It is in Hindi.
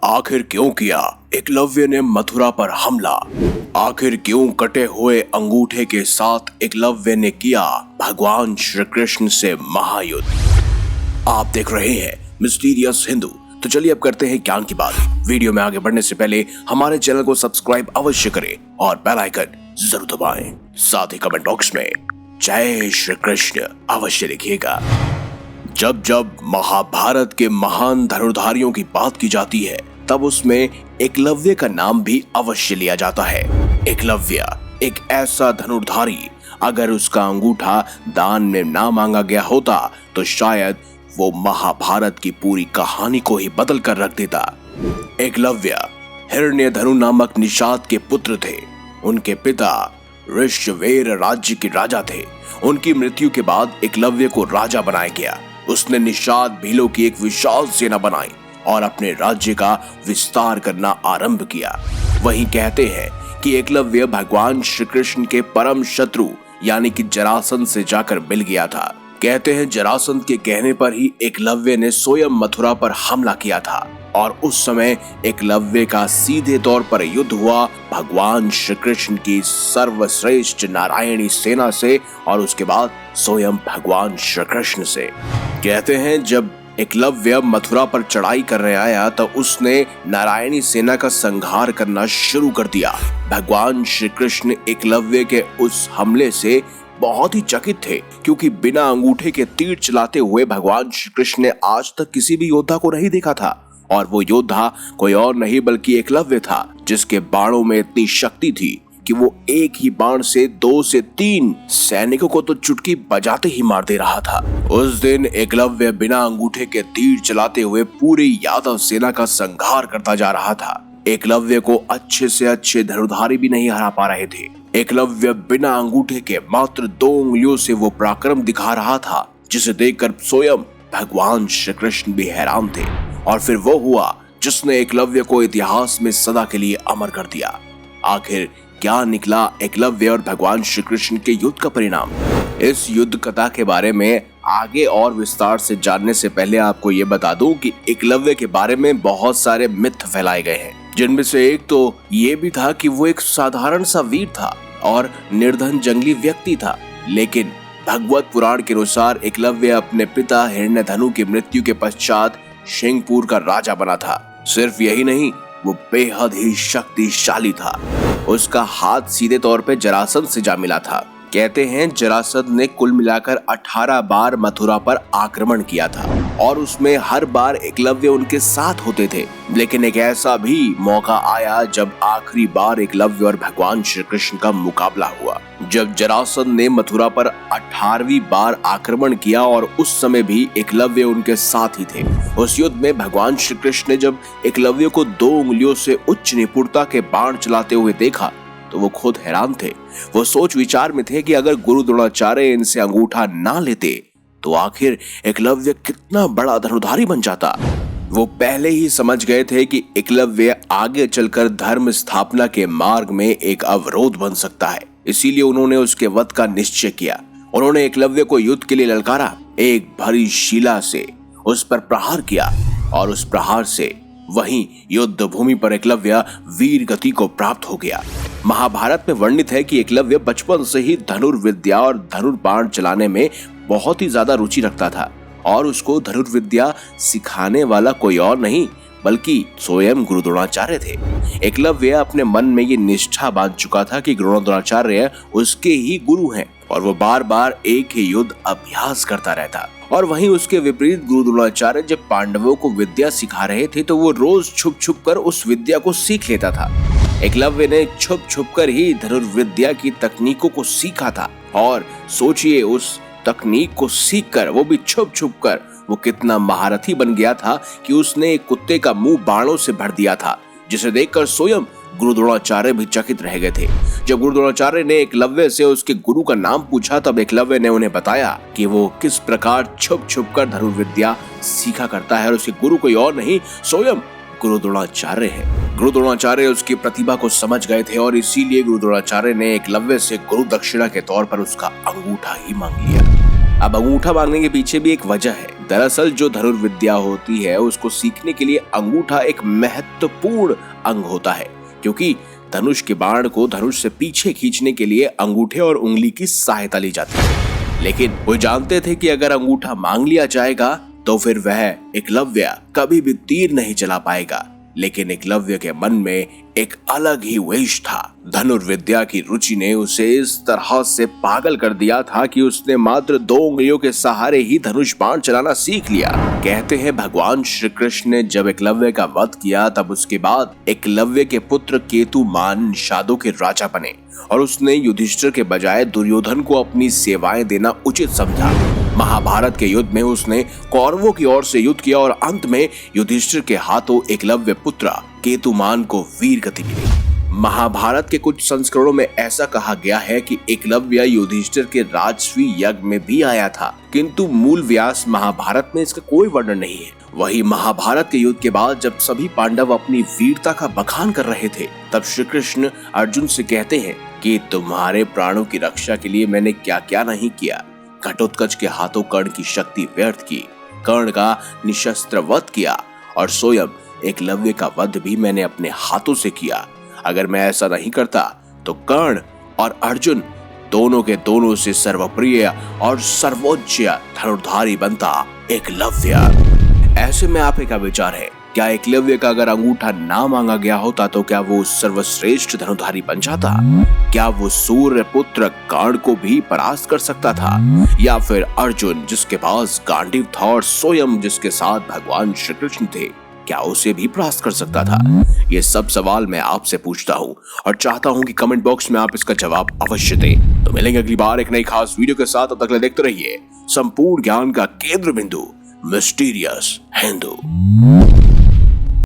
आखिर क्यों किया एकलव्य ने मथुरा पर हमला? आखिर क्यों कटे हुए अंगूठे के साथ एकलव्य ने किया भगवान श्री कृष्ण से महायुद्ध? आप देख रहे हैं मिस्टीरियस हिंदू। तो चलिए अब करते हैं ज्ञान की बात। वीडियो में आगे बढ़ने से पहले हमारे चैनल को सब्सक्राइब अवश्य करें और बेल आइकन जरूर दबाएं। साथ ही कमेंट बॉक्स में जय श्री कृष्ण अवश्य लिखिएगा। जब जब महाभारत के महान धनुर्धारियों की बात की जाती है तब उसमें एकलव्य का नाम भी अवश्य लिया जाता है। एकलव्य एक ऐसा धनुर्धारी, अगर उसका अंगूठा दान में ना मांगा गया होता तो शायद वो महाभारत की पूरी कहानी को ही बदल कर रख देता। एकलव्य हिरण्यधनु नामक निषाद के पुत्र थे। उनके पिता ऋष्यवेर राज्य के राजा थे। उनकी मृत्यु के बाद एकलव्य को राजा बनाया गया। उसने निषाद भीलों की एक विशाल सेना बनाई और अपने राज्य का विस्तार करना आरंभ किया। वहीं कहते हैं कि एकलव्य भगवान श्री कृष्ण के परम शत्रु यानी कि जरासंध से जाकर मिल गया था। कहते हैं जरासंध के कहने पर ही एकलव्य ने स्वयं मथुरा पर हमला किया था और उस समय एकलव्य का सीधे तौर पर युद्ध हुआ भगवान श्री कृष्ण की सर्वश्रेष्ठ नारायणी सेना से और उसके बाद स्वयं भगवान श्री कृष्ण से। कहते हैं जब एकलव्य मथुरा पर चढ़ाई करने आया तो उसने नारायणी सेना का संहार करना शुरू कर दिया। भगवान श्री कृष्ण एकलव्य के उस हमले से बहुत ही चकित थे, क्योंकि बिना अंगूठे के तीर चलाते हुए भगवान श्री कृष्ण ने आज तक किसी भी योद्धा को नहीं देखा था। और वो योद्धा कोई और नहीं बल्कि एकलव्य था, जिसके बाणों में इतनी शक्ति थी कि वो एक ही बाण से 2 से 3 सैनिकों को तो चुटकी बजाते ही मार दे रहा था। उस दिन एकलव्य बिना अंगूठे के तीर चलाते हुए पूरी यादव सेना का संहार करता जा रहा था। एकलव्य को अच्छे से अच्छे धनुर्धारी भी नहीं हरा पा रहे थे। एकलव्य बिना अंगूठे के मात्र 2 उंगलियों से वो पराक्रम दिखा रहा था, जिसे देखकर स्वयं भगवान श्री कृष्ण भी हैरान थे। और फिर वो हुआ जिसने एकलव्य को इतिहास में सदा के लिए अमर कर दिया। आखिर क्या निकला एकलव्य और भगवान श्री कृष्ण के युद्ध का परिणाम? इस युद्ध कथा के बारे में आगे और विस्तार से जानने से पहले आपको ये बता दूं कि एकलव्य के बारे में बहुत सारे मिथ फैलाए गए हैं, जिनमें से एक तो ये भी था कि वो एक साधारण सा वीर था और निर्धन जंगली व्यक्ति था। लेकिन भगवत पुराण के अनुसार एकलव्य अपने पिता हिरण्यधनु की मृत्यु के पश्चात सिंहपुर का राजा बना था। सिर्फ यही नहीं, वो बेहद ही शक्तिशाली था। उसका हाथ सीधे तौर पे जरासंध से जा मिला था। कहते हैं जरासंध ने कुल मिलाकर 18 बार मथुरा पर आक्रमण किया था और उसमें हर बार एकलव्य उनके साथ होते थे। लेकिन एक ऐसा भी मौका आया जब आखिरी बार एकलव्य और भगवान श्री कृष्ण का मुकाबला हुआ, जब जरासंध ने मथुरा पर 18वीं बार आक्रमण किया और उस समय भी एकलव्य उनके साथ ही थे। उस युद्ध में भगवान श्री कृष्ण ने जब एकलव्य को 2 उंगलियों से उच्च निपुणता के बाण चलाते हुए देखा तो वो खुद हैरान थे। वो सोच विचार में थे कि अगर गुरु द्रोणाचार्य इनसे अंगूठा ना लेते तो आखिर एकलव्य कितना बड़ा धनुर्धारी बन जाता। वो पहले ही समझ गए थे कि एकलव्य आगे चलकर धर्म स्थापना के मार्ग में एक अवरोध बन सकता है। इसीलिए उन्होंने उसके वध का निश्चय किया। उन्होंने एकलव्य को युद्ध के लिए ललकारा, एक भरी शिला से उस पर प्रहार किया और उस प्रहार से वहीं युद्ध भूमि पर एकलव्य वीर गति को प्राप्त हो गया। महाभारत में वर्णित है कि एकलव्य बचपन से ही धनुर्विद्या और धनुर्बाण चलाने में बहुत ही ज्यादा रुचि रखता था और उसको धनुर्विद्या सिखाने वाला कोई और नहीं बल्कि स्वयं गुरु द्रोणाचार्य थे। एकलव्य अपने मन में ये निष्ठा बांध चुका था कि गुरु द्रोणाचार्य उसके ही गुरु हैं और वो बार बार एक ही युद्ध अभ्यास करता रहता। और वहीं उसके विपरीत गुरु द्रोणाचार्य जब पांडवों को विद्या सिखा रहे थे तो वो रोज छुप छुप कर उस विद्या को सीख लेता था। एकलव्य ने छुप छुप कर ही धनुर्विद्या की तकनीकों को सीखा था और सोचिए उस तकनीक को सीखकर वो भी छुप छुप कर वो कितना महारथी बन गया था कि उसने एक कुत्ते का मुंह बाणों से भर दिया था, जिसे देखकर स्वयं गुरु द्रोणाचार्य भी चकित रह गए थे। जब गुरु द्रोणाचार्य ने एकलव्य से उसके गुरु का नाम पूछा तब एकलव्य ने उन्हें बताया कि वो किस प्रकार छुप छुप कर धनुर्विद्या सीखा करता है और उसके गुरु कोई और नहीं स्वयं गुरु द्रोणाचार्य है। गुरु द्रोणाचार्य उसकी प्रतिभा को समझ गए थे और इसीलिए गुरु द्रोणाचार्य ने एकलव्य से गुरु दक्षिणा के तौर पर उसका अंगूठा ही मांग लिया। अब अंगूठा मांगने के पीछे भी एक वजह है। दरअसल जो धनुर्विद्या होती है उसको सीखने के लिए अंगूठा एक महत्वपूर्ण अंग होता है, क्योंकि धनुष के बाण को धनुष से पीछे खींचने के लिए अंगूठे और उंगली की सहायता ली जाती है। लेकिन वो जानते थे कि अगर अंगूठा मांग लिया जाएगा तो फिर वह एकलव्य कभी भी तीर नहीं चला पाएगा। लेकिन एकलव्य के मन में एक अलग ही विश था। धनुर्विद्या की रुचि ने उसे इस तरह से पागल कर दिया था कि उसने मात्र 2 उंगलियों के सहारे ही धनुष बाण चलाना सीख लिया। कहते हैं भगवान श्री कृष्ण ने जब एकलव्य का वध किया तब उसके बाद एकलव्य के पुत्र केतुमान निषादों के राजा बने और उसने युधिष्ठिर के बजाय दुर्योधन को अपनी सेवाएं देना उचित समझा। महाभारत के युद्ध में उसने कौरवों की ओर से युद्ध किया और अंत में युधिष्ठिर के हाथों एकलव्य पुत्र केतुमान को वीर गति मिली। महाभारत के कुछ संस्करणों में ऐसा कहा गया है कि एकलव्य युधिष्ठिर के राजस्वी यज्ञ में भी आया था, किंतु मूल व्यास महाभारत में इसका कोई वर्णन नहीं है। वही महाभारत के युद्ध के बाद जब सभी पांडव अपनी वीरता का बखान कर रहे थे, तब श्री कृष्ण अर्जुन से कहते हैं कि तुम्हारे प्राणों की रक्षा के लिए मैंने क्या क्या नहीं किया। घटोत्कच के हाथों कर्ण की शक्ति व्यर्थ की, कर्ण का निशस्त्र वध किया और स्वयं एकलव्य का वध भी मैंने अपने हाथों से किया। अगर मैं ऐसा नहीं करता तो कर्ण और अर्जुन दोनों के दोनों से सर्वप्रिय और सर्वोच्च धनुर्धारी बनता एकलव्य। ऐसे में आपके क्या विचार है? क्या एकलव्य का अगर अंगूठा ना मांगा गया होता तो क्या वो सर्वश्रेष्ठ धनुर्धारी बन जाता? क्या वो सूर्य पुत्र कर्ण को भी परास्त कर सकता था, या फिर अर्जुन जिसके पास गांडीव था और स्वयं जिसके साथ भगवान श्री कृष्ण थे, क्या उसे भी परास्त कर सकता था? ये सब सवाल मैं आपसे पूछता हूँ और चाहता हूँ कि कमेंट बॉक्स में आप इसका जवाब अवश्य दें। तो मिलेंगे अगली बार एक नई खास वीडियो के साथ। तब तक देखते रहिए संपूर्ण ज्ञान का केंद्र बिंदु मिस्टीरियस हिंदू।